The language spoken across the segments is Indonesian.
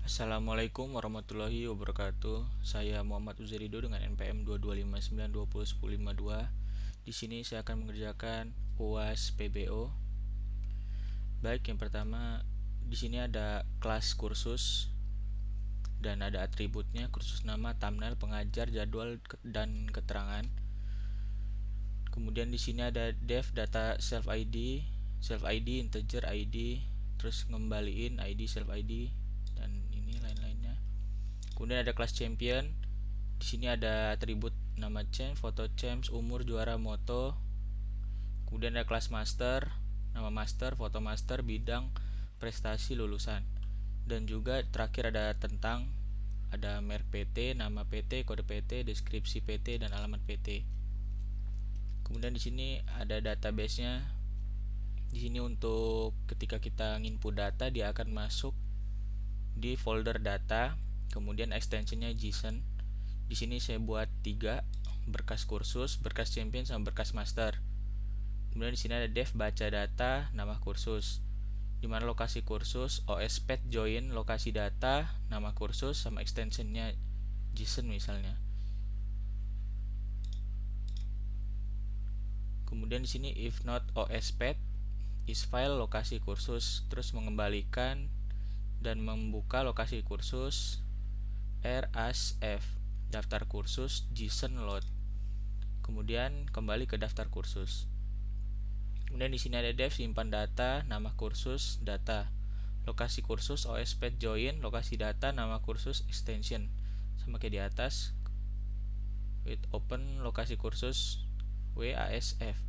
Assalamualaikum warahmatullahi wabarakatuh. Saya Muhammad Uzerido dengan NPM 2259201052. Di sini saya akan mengerjakan UAS PBO. Baik, yang pertama di sini ada kelas kursus dan ada atributnya: kursus nama, thumbnail, pengajar, jadwal, dan keterangan. Kemudian di sini ada def data self ID, integer ID, terus ngembaliin ID self ID dan ini lain-lainnya. Kemudian ada kelas champion. Di sini ada atribut nama champ, foto champs, umur, juara, moto. Kemudian ada kelas master, nama master, foto master, bidang, prestasi, lulusan. Dan juga terakhir ada tentang, ada merek PT, nama PT, kode PT, deskripsi PT, dan alamat PT. Kemudian di sini ada database-nya. Di sini untuk ketika kita nginput data, dia akan masuk di folder data, kemudian extensionnya JSON. Di sini saya buat 3 berkas kursus, berkas champion, sama berkas master. Kemudian di sini ada def baca data, nama kursus, di mana lokasi kursus, OS path join lokasi data, nama kursus, sama extensionnya JSON misalnya. Kemudian di sini if not OS path is file lokasi kursus, terus mengembalikan dan membuka lokasi kursus r as f daftar kursus JSON load. Kemudian kembali ke daftar kursus. Kemudian di sini ada def simpan data, nama kursus, data, lokasi kursus, OS path join lokasi data, nama kursus, extension sama kayak di atas. With open lokasi kursus WASF,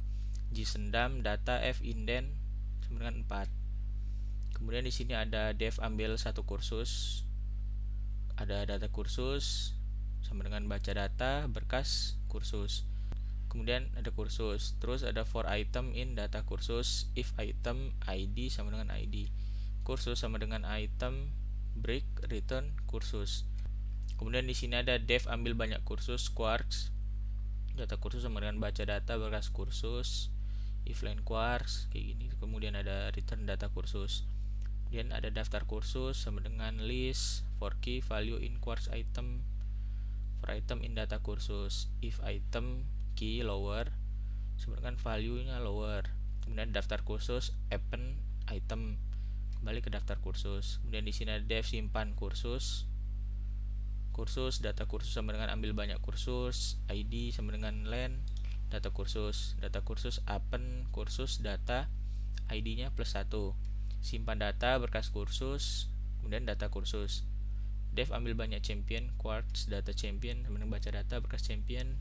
JSON dump data f indent sama dengan 4. Kemudian di sini ada def ambil satu kursus, ada data kursus sama dengan baca data berkas kursus. Kemudian ada kursus, terus ada for item in data kursus, if item ID sama dengan ID, kursus sama dengan item, break, return, kursus. Kemudian di sini ada def ambil banyak kursus, quarks, data kursus sama dengan baca data berkas kursus, if line quarks kayak gini. Kemudian ada return data kursus. Kemudian ada daftar kursus sama dengan list, for key value in quarks item, for item in data kursus, if item key lower sama dengan value nya lower. Kemudian daftar kursus append item, kembali ke daftar kursus. Kemudian di sini ada def simpan kursus, kursus data kursus sama dengan ambil banyak kursus, ID sama dengan len, data kursus append kursus data, ID nya +1, simpan data berkas kursus, kemudian data kursus. Def ambil banyak champion, quarks data champion sama dengan baca data berkas champion.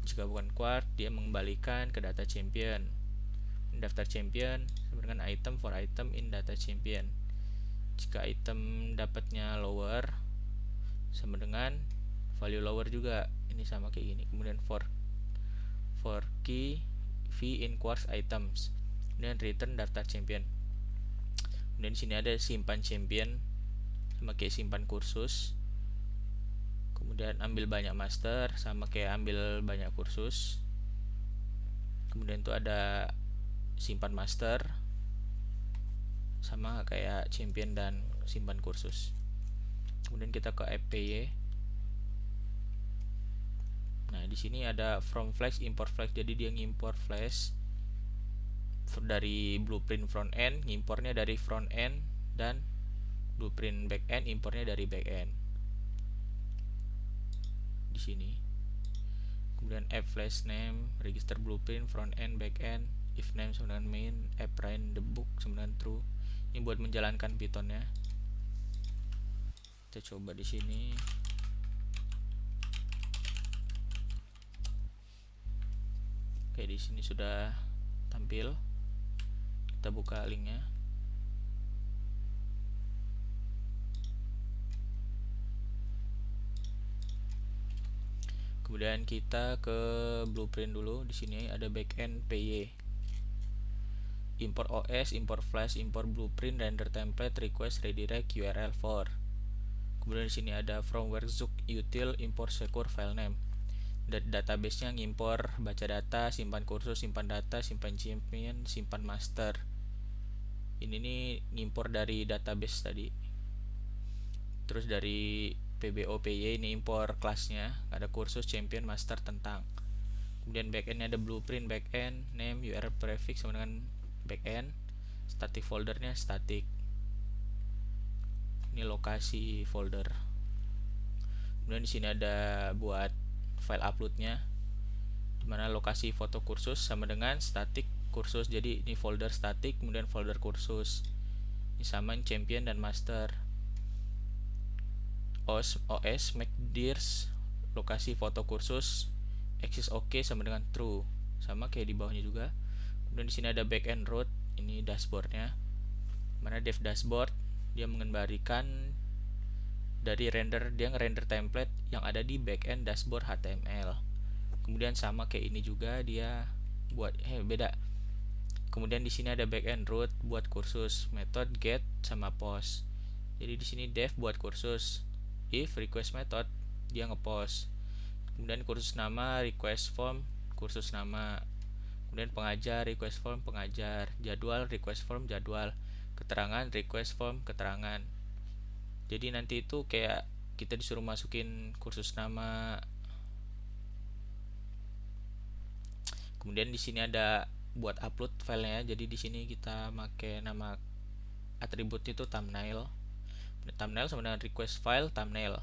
Jika bukan quark, dia mengembalikan ke data champion. Daftar champion sama dengan item for item in data champion. Jika item dapatnya lower sama dengan value lower juga, ini sama kayak gini. Kemudian for key v in quarks items, kemudian return daftar champion. Kemudian di sini ada simpan champion sama kayak simpan kursus. Kemudian ambil banyak master sama kayak ambil banyak kursus. Kemudian itu ada simpan master sama kayak champion dan simpan kursus. Kemudian kita ke fpy. Nah, di sini ada from flash, import flash. Jadi dia ngimpor flash dari blueprint front end, ngimpornya dari front end, dan blueprint back end, impornya dari back end. Di sini. Kemudian app flash name, register blueprint front end, back end, if name sama dengan main, app print the book sama dengan true. Ini buat menjalankan Pythonnya. Kita coba di sini. Oke, di sini sudah tampil. Kita buka linknya. Kemudian kita ke blueprint dulu. Di sini ada backend py. Import OS, import flash, import blueprint, render template, request, redirect, URL for. Kemudian di sini ada from workzook util, import secure file name. Database-nya ngimpor baca data, simpan kursus, simpan data, simpan champion, simpan master. Ini nih ngimpor dari database tadi. Terus dari PBOPY ini impor kelasnya, ada kursus champion master tentang. Kemudian backendnya ada blueprint backend, name, URL prefix sama dengan backend. Static foldernya static. Ini lokasi folder. Kemudian di sini ada buat file uploadnya, dimana lokasi foto kursus sama dengan static kursus. Jadi ini folder static, kemudian folder kursus. Ini sama champion dan master. OS make dirs lokasi foto kursus access OK sama dengan true, sama kayak di bawahnya juga. Kemudian di sini ada backend root, ini dashboardnya, mana dev dashboard dia mengembalikan dari render, dia ngerender template yang ada di backend dashboard HTML. Kemudian sama kayak ini juga dia buat beda. Kemudian di sini ada backend root buat kursus, method get sama post. Jadi di sini dev buat kursus, if request method dia ngepost. Kemudian kursus nama request form kursus nama. Kemudian pengajar request form pengajar, jadwal request form jadwal, keterangan request form keterangan. Jadi nanti itu kayak kita disuruh masukin kursus nama. Kemudian di sini ada buat upload filenya. Jadi di sini kita pakai nama atribut itu thumbnail. Thumbnail sama dengan request file thumbnail.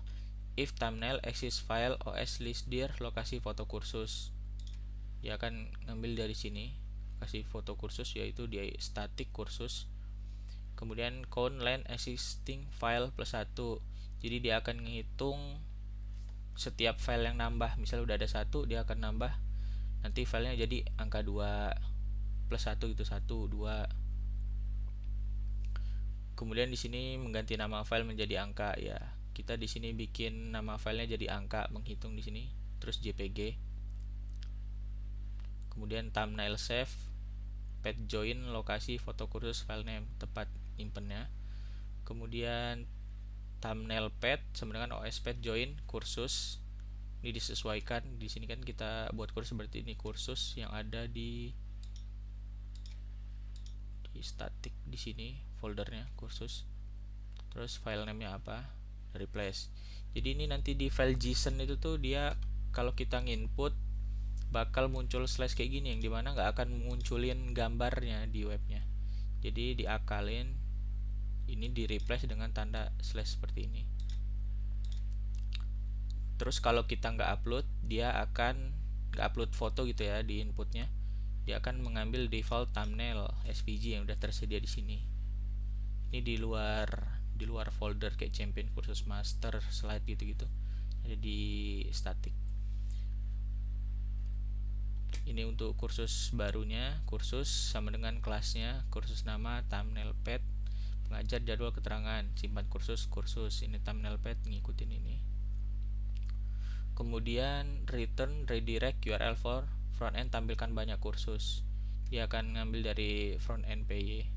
If thumbnail exist file os list dir lokasi foto kursus. Dia akan ngambil dari sini lokasi foto kursus, yaitu di static kursus. Kemudian count line existing file plus 1. Jadi dia akan menghitung setiap file yang nambah. Misalnya udah ada 1, dia akan nambah nanti filenya jadi angka 2 plus 1 gitu, 1 2. Kemudian di sini mengganti nama file menjadi angka ya. Kita di sini bikin nama filenya jadi angka, menghitung di sini, terus JPG. Kemudian thumbnail save, path join lokasi foto kursus file name, tempat nyimpennya. Kemudian thumbnail path sama dengan os path join kursus. Ini disesuaikan. Di sini kan kita buat kursus, berarti ini kursus yang ada di static di sini foldernya kursus. Terus file name-nya apa? Replace. Jadi ini nanti di file JSON itu tuh dia kalau kita nginput bakal muncul slash kayak gini, yang dimana nggak akan munculin gambarnya di webnya. Jadi diakalin, ini di replace dengan tanda slash seperti ini. Terus kalau kita nggak upload, dia akan nggak upload foto gitu ya di inputnya, dia akan mengambil default thumbnail SVG yang udah tersedia di sini. Ini di luar folder kayak champion kursus master slide gitu-gitu, ada di static. Ini untuk kursus barunya, kursus sama dengan kelasnya, kursus nama, thumbnail path, pengajar, jadwal, keterangan, simpan kursus, ini thumbnail path ngikutin ini. Kemudian return redirect URL for front end, tampilkan banyak kursus, dia akan ngambil dari front end PY.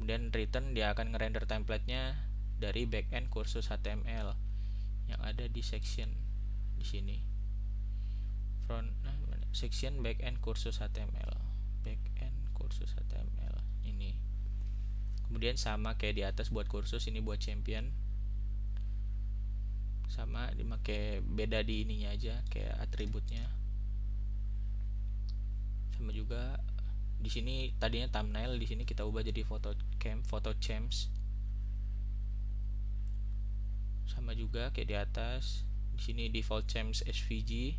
Kemudian return, dia akan ngerender templatenya dari backend kursus HTML yang ada di section di sini. Section backend kursus HTML, backend kursus HTML ini. Kemudian sama kayak di atas buat kursus, ini buat champion. Sama dipakai, beda di ininya aja kayak atributnya. Sama juga di sini tadinya thumbnail, di sini kita ubah jadi photo champs. Sama juga kayak di atas, di sini default champs SVG.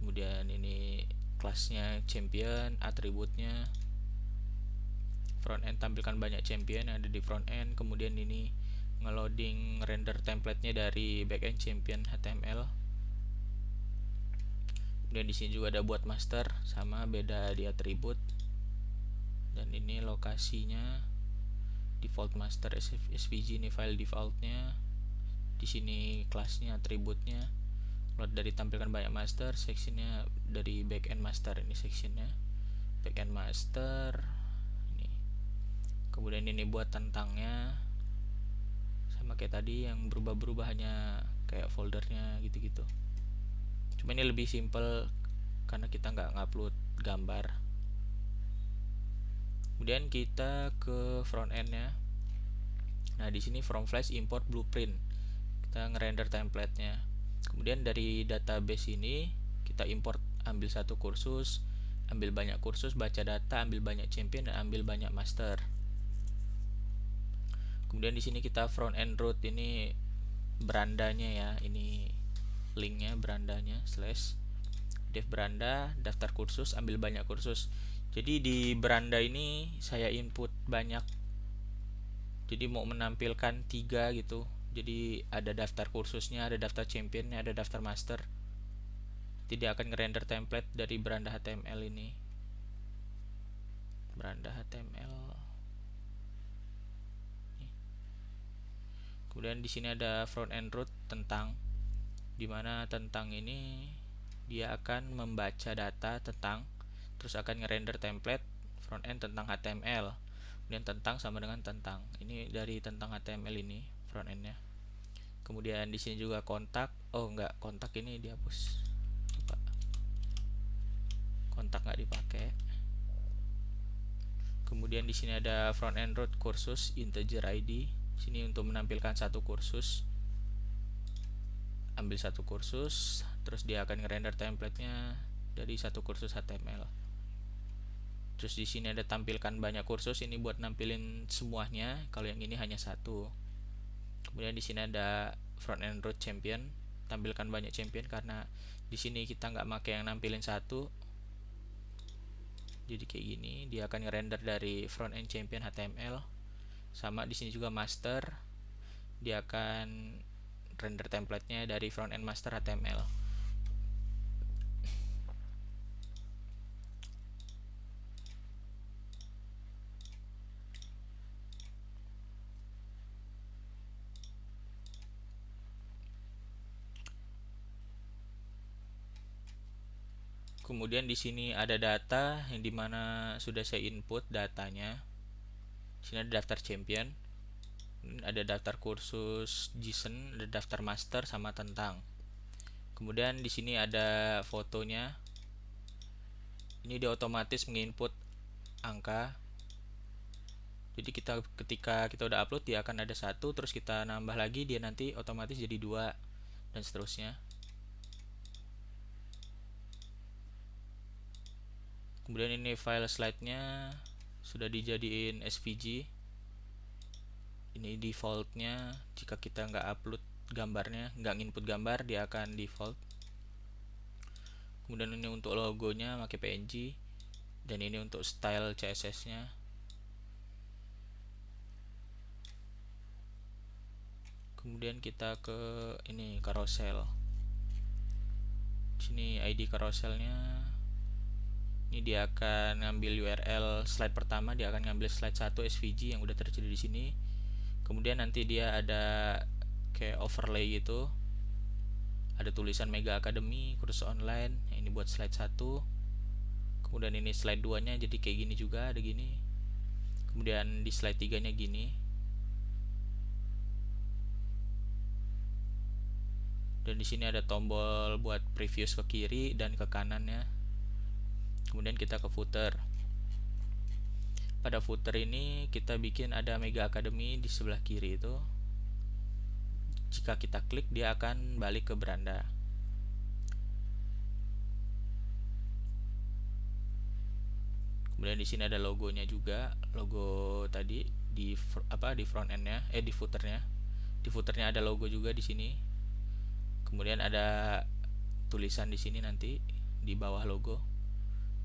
Kemudian ini kelasnya champion, atributnya front end, tampilkan banyak champion yang ada di front end. Kemudian ini ngeloading render templatenya dari backend champion HTML. Kemudian di sini juga ada buat master, sama beda di atribut. Dan ini lokasinya default master SVG, ini file defaultnya. Di sini kelasnya, atributnya, load dari tampilkan banyak master, sectionnya dari backend master, ini sectionnya backend master ini. Kemudian ini buat tentangnya, sama kayak tadi yang berubah-berubah, hanya kayak foldernya gitu-gitu. Cuma ini lebih simple karena kita nggak ngupload gambar. Kemudian kita ke front endnya. Nah, di sini from flash import blueprint. Kita ngerender template-nya. Kemudian dari database ini kita import, ambil satu kursus, ambil banyak kursus, baca data, ambil banyak champion, dan ambil banyak master. Kemudian di sini kita front end root, ini berandanya ya, ini linknya berandanya slash dev beranda daftar kursus, ambil banyak kursus. Jadi di beranda ini saya input banyak, jadi mau menampilkan 3 gitu. Jadi ada daftar kursusnya, ada daftar championnya, ada daftar master. Tidak akan ngerender template dari beranda HTML ini. Beranda HTML. Kemudian di sini ada front end root tentang, dimana tentang ini dia akan membaca data tentang, terus akan ngerender template front end tentang HTML. Kemudian tentang sama dengan tentang. Ini dari tentang HTML ini front endnya. Kemudian di sini juga kontak. Oh enggak, kontak ini dihapus. Lupa. Kontak nggak dipakai. Kemudian di sini ada front end root kursus integer ID. Sini untuk menampilkan satu kursus. Ambil satu kursus, terus dia akan ngerender template-nya dari satu kursus HTML. Terus di sini ada tampilkan banyak kursus, ini buat nampilin semuanya. Kalau yang ini hanya satu. Kemudian di sini ada front end root champion, tampilkan banyak champion karena di sini kita nggak pakai yang nampilin satu. Jadi kayak gini, dia akan ngerender dari front end champion HTML. Sama di sini juga master, dia akan render template-nya dari front end master HTML. Kemudian di sini ada data yang dimana sudah saya input datanya. Di sini ada daftar champion, ada daftar kursus JSON, ada daftar master sama tentang. Kemudian di sini ada fotonya. Ini dia otomatis menginput angka. Jadi ketika kita udah upload dia akan ada satu, terus kita nambah lagi dia nanti otomatis jadi 2 dan seterusnya. Kemudian ini file slide-nya sudah dijadiin SVG. Ini defaultnya, jika kita nggak upload gambarnya, nggak input gambar, dia akan default. Kemudian ini untuk logonya pakai PNG, dan ini untuk style CSS-nya. Kemudian kita ke ini carousel. Sini ID carouselnya. Ini dia akan ngambil URL slide pertama, dia akan ngambil slide 1 SVG yang udah tersedia di sini. Kemudian nanti dia ada kayak overlay gitu. Ada tulisan Mega Academy kursus online. Ini buat slide 1. Kemudian ini slide 2-nya jadi kayak gini juga, ada gini. Kemudian di slide 3-nya gini. Dan di sini ada tombol buat previous ke kiri dan ke kanannya. Kemudian kita ke footer. Pada footer ini kita bikin ada Mega Academy di sebelah kiri itu. Jika kita klik dia akan balik ke beranda. Kemudian di sini ada logonya juga, logo tadi di front endnya, di footernya. Di footernya ada logo juga di sini. Kemudian ada tulisan di sini nanti di bawah logo.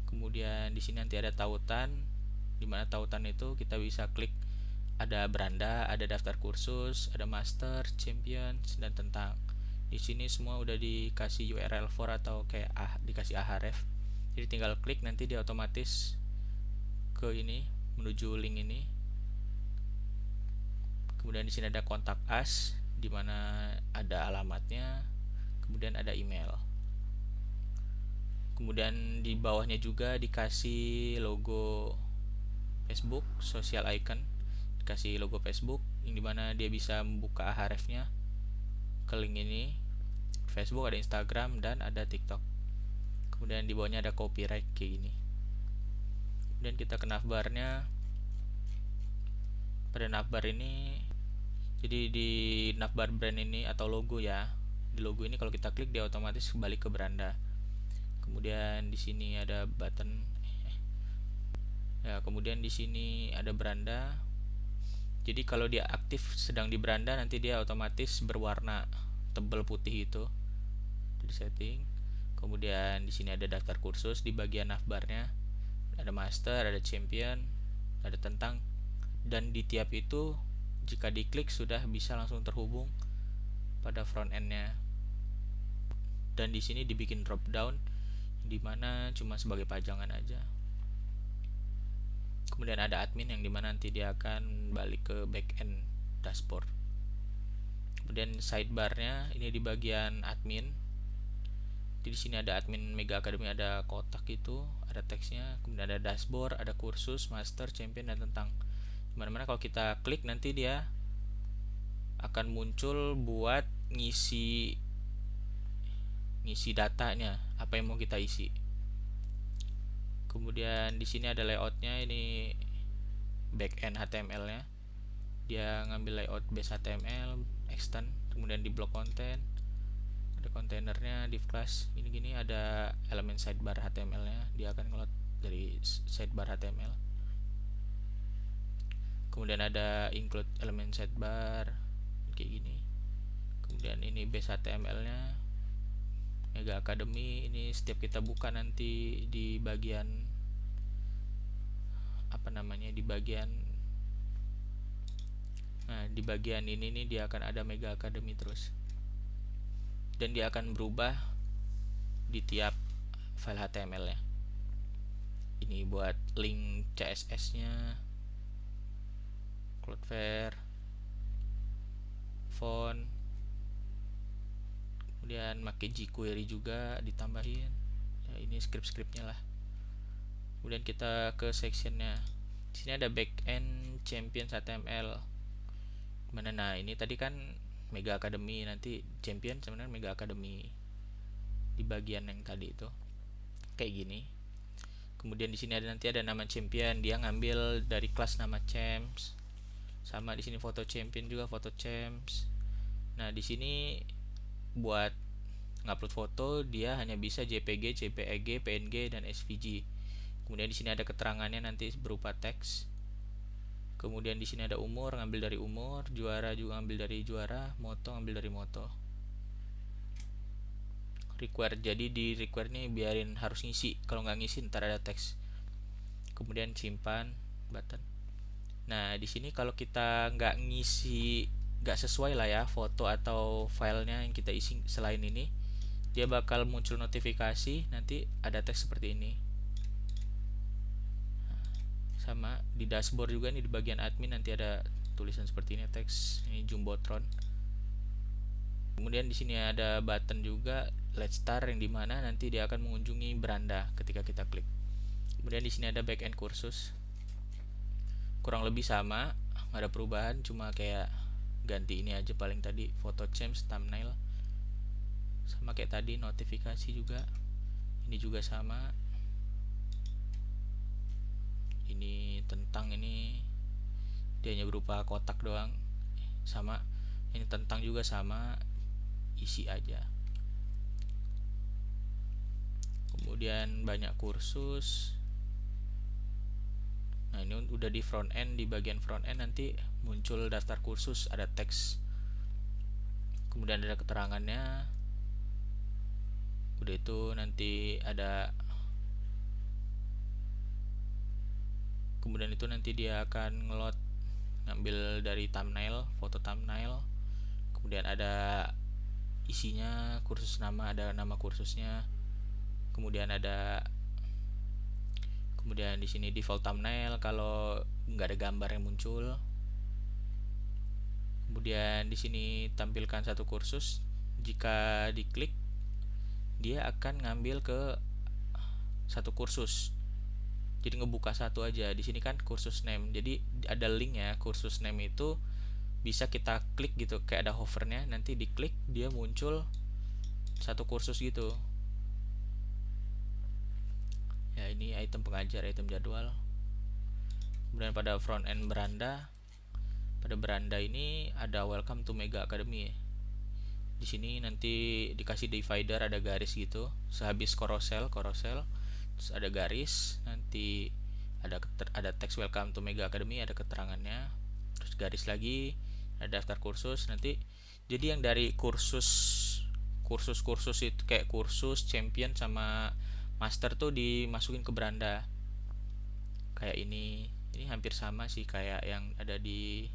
Kemudian di sini nanti ada tautan, di mana tautan itu kita bisa klik, ada beranda, ada daftar kursus, ada master, champions, dan tentang. Di sini semua udah dikasih URL for atau kayak dikasih ahref. Jadi tinggal klik nanti dia otomatis ke ini, menuju link ini. Kemudian di sini ada kontak us, di mana ada alamatnya, kemudian ada email. Kemudian di bawahnya juga dikasih logo Facebook, social icon, dikasih logo Facebook, yang dimana dia bisa membuka ahrefnya ke link ini. Facebook, ada Instagram, dan ada TikTok. Kemudian di bawahnya ada copyright kayak gini. Kemudian kita ke navbarnya. Pada navbar ini Jadi di navbar brand ini atau logo ya, di logo ini kalau kita klik dia otomatis kembali ke beranda. Kemudian di sini ada button ya, kemudian di sini ada beranda. Jadi kalau dia aktif sedang di beranda, nanti dia otomatis berwarna tebal putih itu. Di setting. Kemudian di sini ada daftar kursus di bagian navbarnya. Ada master, ada champion, ada tentang, dan di tiap itu jika diklik sudah bisa langsung terhubung pada front endnya. Dan di sini dibikin drop down dimana cuma sebagai pajangan aja. Kemudian ada admin yang dimana nanti dia akan balik ke backend dashboard. Kemudian sidebarnya ini di bagian admin. Di sini ada admin Mega Academy, ada kotak itu, ada teksnya, kemudian ada dashboard, ada kursus, master, champion, dan tentang. Dimana-mana kalau kita klik nanti dia akan muncul buat ngisi datanya, apa yang mau kita isi. Kemudian di sini ada layoutnya, ini backend HTML-nya. Dia ngambil layout base HTML, extend, kemudian di block content, ada kontainernya, div class, gini-gini, ada elemen sidebar HTML-nya, dia akan ngeload dari sidebar HTML. Kemudian ada include elemen sidebar kayak gini. Kemudian ini base HTML-nya, Mega Academy. Ini setiap kita buka nanti di bagian di bagian di bagian ini nih dia akan ada Mega Academy terus, dan dia akan berubah di tiap file HTML-nya. Ini buat link CSS-nya, Cloudflare, font, kemudian pakai jQuery juga ditambahin ya, ini script-scriptnya lah. Kemudian kita ke sectionnya, di sini ada backend champion HTML. Mana, nah ini tadi kan Mega Academy, nanti champion sebenarnya Mega Academy di bagian yang tadi itu kayak gini. Kemudian di sini ada nanti ada nama champion, dia ngambil dari kelas nama champs. Sama di sini foto champion juga, foto champs. Nah di sini buat ngupload foto dia hanya bisa JPG, JPEG, PNG, dan SVG. Kemudian di sini ada keterangannya nanti berupa teks. Kemudian di sini ada umur, ngambil dari umur, juara juga ngambil dari juara, moto ngambil dari moto. Require, jadi di require nih biarin harus ngisi, kalau nggak ngisi ntar ada teks. Kemudian simpan button. Nah di sini kalau kita nggak ngisi, nggak sesuai lah ya foto atau filenya yang kita isi selain ini, dia bakal muncul notifikasi nanti ada teks seperti ini. Sama di dashboard juga nih di bagian admin nanti ada tulisan seperti ini, teks ini jumbotron. Kemudian di sini ada button juga let's start yang dimana nanti dia akan mengunjungi beranda ketika kita klik. Kemudian di sini ada backend kursus, kurang lebih sama, nggak ada perubahan, cuma kayak ganti ini aja paling tadi foto champs, thumbnail sama kayak tadi, notifikasi juga ini juga sama. Ini tentang, ini dia hanya berupa kotak doang, sama ini tentang juga sama, isi aja. Kemudian banyak kursus. Nah ini udah di front end, di bagian front end nanti muncul daftar kursus, ada teks, kemudian ada keterangannya. Udah itu nanti ada, kemudian itu nanti dia akan ngeload, ngambil dari thumbnail, foto thumbnail, kemudian ada isinya, kursus nama, ada nama kursusnya, kemudian di sini default thumbnail kalau nggak ada gambar yang muncul. Kemudian di sini tampilkan satu kursus, jika diklik dia akan ngambil ke satu kursus, jadi ngebuka satu aja. Di sini kan kursus name, jadi ada link ya, kursus name itu bisa kita klik gitu, kayak ada hovernya, nanti diklik dia muncul satu kursus gitu ya. Ini item pengajar, item jadwal. Kemudian pada front end beranda Pada beranda ini ada Welcome to Mega Academy. Di sini nanti dikasih divider, ada garis gitu. Sehabis carousel, terus ada garis, nanti ada teks Welcome to Mega Academy, ada keterangannya. Terus garis lagi, ada daftar kursus. Nanti jadi yang dari kursus itu kayak kursus champion sama master tuh dimasukin ke beranda. Kayak ini hampir sama sih kayak yang ada di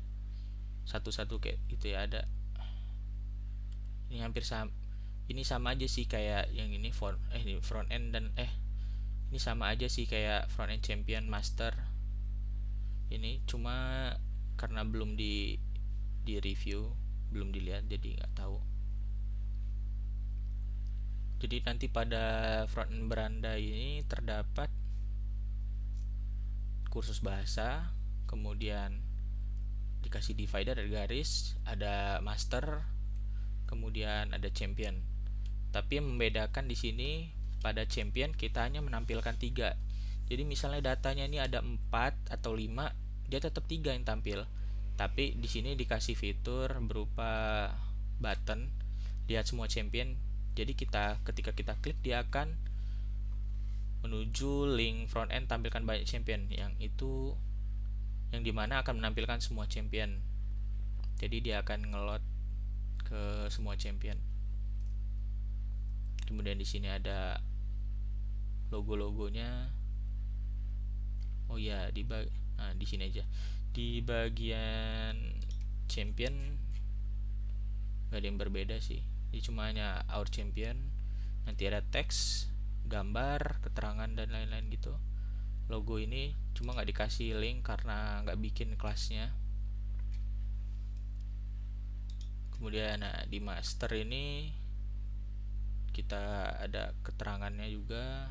satu-satu kayak gitu ya, ada ini hampir sama. Ini sama aja sih kayak yang ini front end dan ini sama aja sih kayak front end champion master. Ini cuma karena belum di review, belum dilihat, jadi nggak tahu. Jadi nanti pada front end beranda ini terdapat kursus bahasa, kemudian dikasih divider, ada garis, ada master, kemudian ada champion. Tapi yang membedakan di sini, pada champion kita hanya menampilkan 3. Jadi misalnya datanya ini ada 4 atau 5, dia tetap 3 yang tampil. Tapi di sini dikasih fitur berupa button lihat semua champion. Jadi ketika kita klik, dia akan menuju link front end tampilkan banyak champion, yang dimana akan menampilkan semua champion. Jadi dia akan ngelot ke semua champion. Kemudian di sini ada logo-logonya. Oh ya, di sini aja. Di bagian champion nggak ada yang berbeda sih. Jadi cuma hanya our champion. Nanti ada teks, gambar, keterangan dan lain-lain gitu. Logo ini cuma nggak dikasih link karena nggak bikin kelasnya. Kemudian di master ini kita ada keterangannya juga,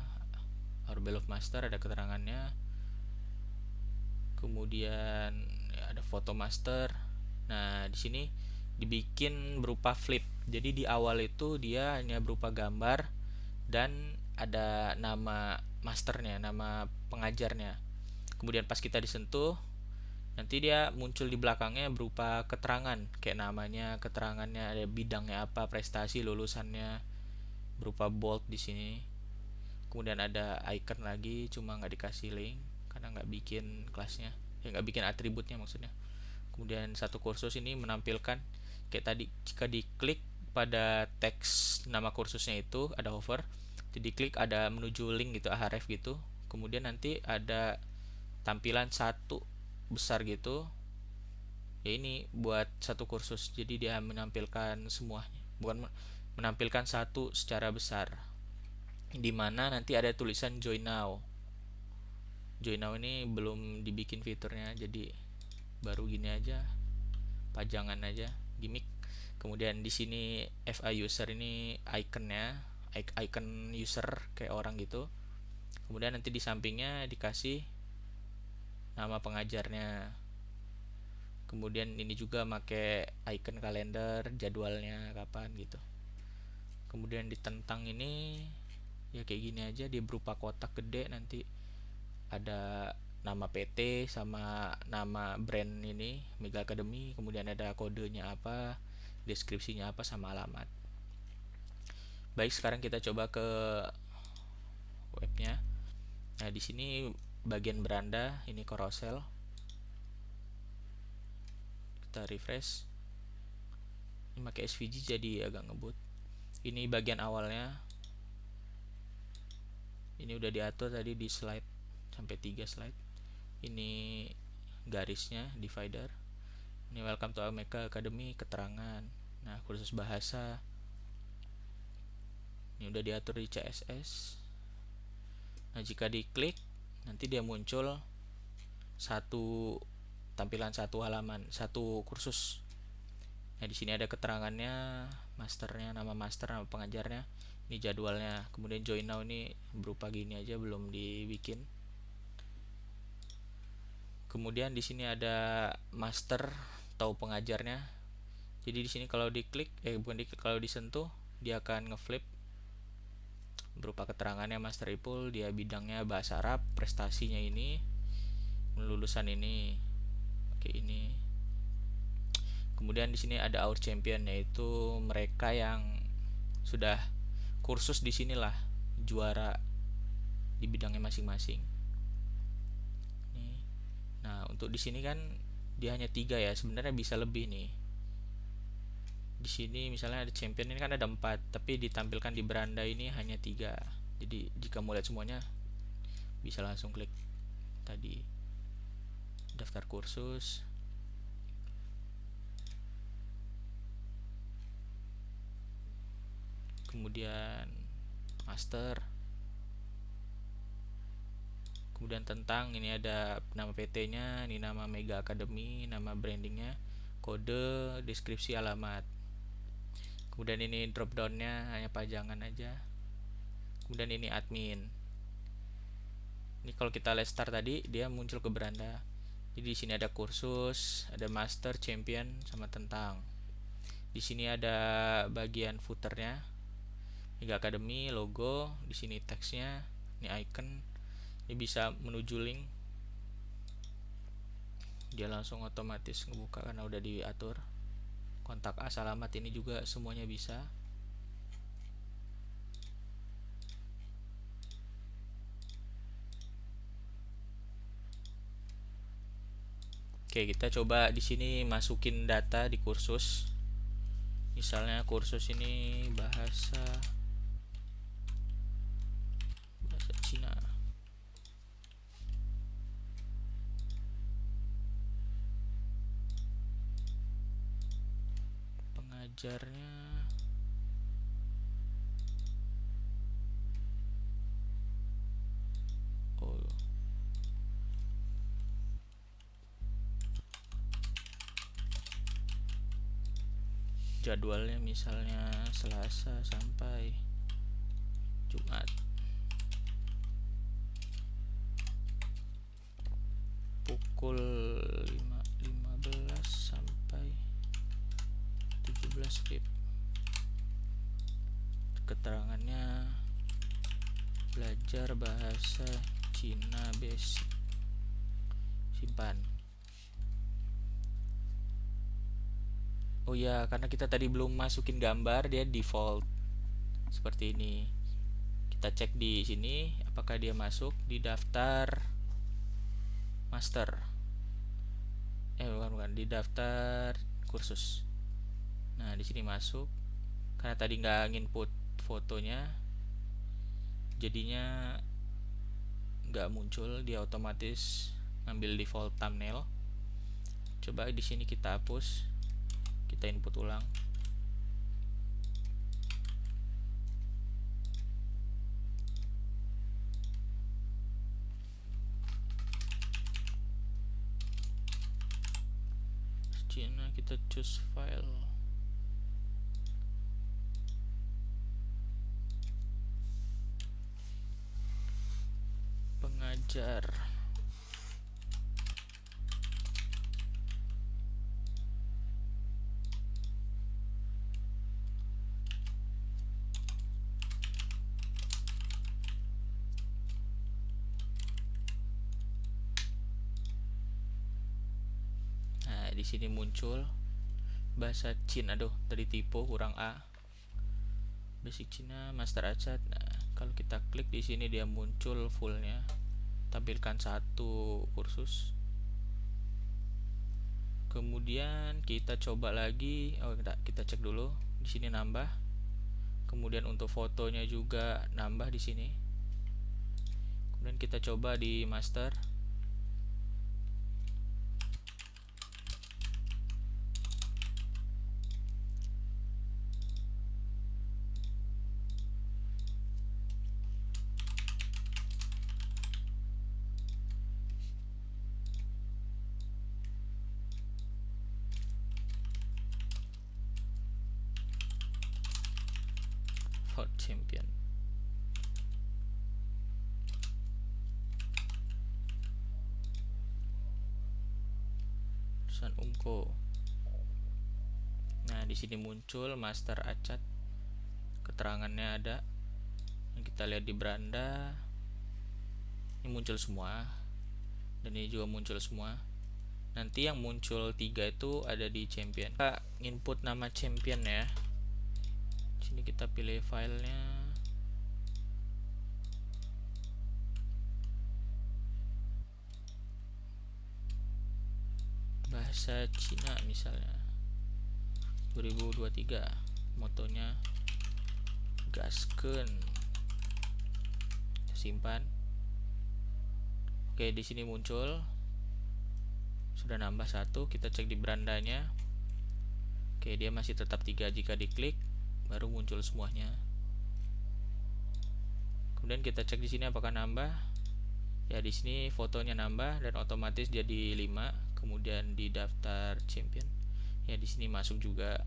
our bill of master ada keterangannya. Kemudian ya, ada foto master. Nah di sini dibikin berupa flip. Jadi di awal itu dia hanya berupa gambar dan ada nama masternya, nama pengajarnya. Kemudian pas kita disentuh, nanti dia muncul di belakangnya berupa keterangan, kayak namanya, keterangannya, ada bidangnya apa, prestasi, lulusannya, berupa bold di sini. Kemudian ada icon lagi, cuma nggak dikasih link karena nggak bikin kelasnya, nggak bikin atributnya maksudnya. Kemudian satu kursus ini menampilkan kayak tadi, jika diklik pada teks nama kursusnya itu ada hover, jadi klik ada menuju link gitu, href gitu. Kemudian nanti ada tampilan satu besar gitu, ya ini buat satu kursus. Jadi dia menampilkan semuanya, bukan menampilkan satu secara besar, dimana nanti ada tulisan join now. Join now ini belum dibikin fiturnya, jadi baru gini aja, pajangan aja, gimmick. Kemudian di sini FI user ini iconnya, icon user kayak orang gitu. Kemudian nanti di sampingnya dikasih nama pengajarnya. Kemudian ini juga pakai icon kalender, jadwalnya kapan gitu. Kemudian ditentang ini ya kayak gini aja, dia berupa kotak gede, nanti ada nama PT sama nama brand ini Mega Academy, kemudian ada kodenya apa, deskripsinya apa, sama alamat. Baik, sekarang kita coba ke webnya. Nah di sini bagian beranda ini carousel, kita refresh. Ini pakai SVG jadi agak ngebut. Ini bagian awalnya, ini udah diatur tadi di slide sampai 3 slide. Ini garisnya, divider. Ini welcome to Mega Academy, keterangan. Nah kursus bahasa ini udah diatur di CSS. Nah jika diklik, nanti dia muncul tampilan satu halaman, satu kursus. Nah di sini ada keterangannya, masternya, nama master, nama pengajarnya, ini jadwalnya. Kemudian join now ini berupa gini aja, belum dibikin. Kemudian di sini ada master atau pengajarnya. Jadi di sini kalau diklik, kalau disentuh, dia akan ngeflip berupa keterangannya Master Ipul, dia bidangnya bahasa Arab, prestasinya ini, lulusan ini, oke ini. Kemudian di sini ada our champion, yaitu mereka yang sudah kursus di sinilah, juara di bidangnya masing-masing. Nah, untuk di sini kan dia hanya 3 ya, sebenarnya bisa lebih nih. Di sini misalnya ada champion, ini kan ada 4, tapi ditampilkan di beranda ini hanya 3. Jadi jika mau lihat semuanya bisa langsung klik tadi daftar kursus, kemudian master, kemudian tentang ini ada nama PT-nya, ini nama Mega Academy, nama brandingnya, kode, deskripsi, alamat. Kemudian ini drop down-nya hanya pajangan aja. Kemudian ini admin. Ini kalau kita lihat start tadi dia muncul ke beranda. Jadi di sini ada kursus, ada master, champion, sama tentang. Di sini ada bagian footernya, Mega Academy, logo, di sini teksnya, ini icon. Ini bisa menuju link. Dia langsung otomatis ngebuka karena udah diatur. Kontak as, alamat, ini juga semuanya bisa. Oke, kita coba di sini masukin data di kursus. Misalnya kursus ini bahasa Cina. Pengajarnya jadwalnya misalnya Selasa sampai Jumat, pukul 5.15 sampai 17 WIB. Keterangannya belajar bahasa Cina basic. Simpan. Oh ya, karena kita tadi belum masukin gambar, dia default seperti ini. Kita cek di sini apakah dia masuk di daftar master. Bukan, di daftar kursus. Nah, di sini masuk. Karena tadi nggak nginput fotonya, jadinya nggak muncul, dia otomatis ngambil default thumbnail. Coba di sini kita hapus, kita input ulang. Cina, kita choose file. Pengajar. Di sini muncul bahasa Cina. Aduh, tadi tipe kurang A. Basic Cina, Master Acad. Nah, kalau kita klik di sini dia muncul fullnya. Tampilkan satu kursus. Kemudian kita coba lagi. Kita cek dulu. Di sini nambah. Kemudian untuk fotonya juga nambah di sini. Kemudian kita coba di master. For champion. Tulisan Umko. Nah, di sini muncul Master Acad. Keterangannya ada. Yang kita lihat di beranda. Ini muncul semua. Dan ini juga muncul semua. Nanti yang muncul 3 itu ada di champion. Kita input nama champion ya. Sini kita pilih filenya. Bahasa Cina misalnya. 2023. Motonya gaskeun. Simpan. Oke, di sini muncul. Sudah nambah 1, kita cek di berandanya. Oke, dia masih tetap 3. Jika diklik baru muncul semuanya. Kemudian kita cek di sini apakah nambah. Ya, di sini fotonya nambah dan otomatis jadi 5. Kemudian di daftar champion. Ya, di sini masuk juga.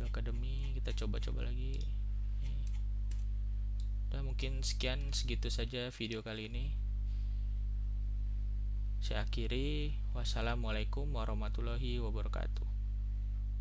Academy kita coba-coba lagi. Udah, mungkin segitu saja video kali ini. Saya akhiri. Wassalamualaikum warahmatullahi wabarakatuh.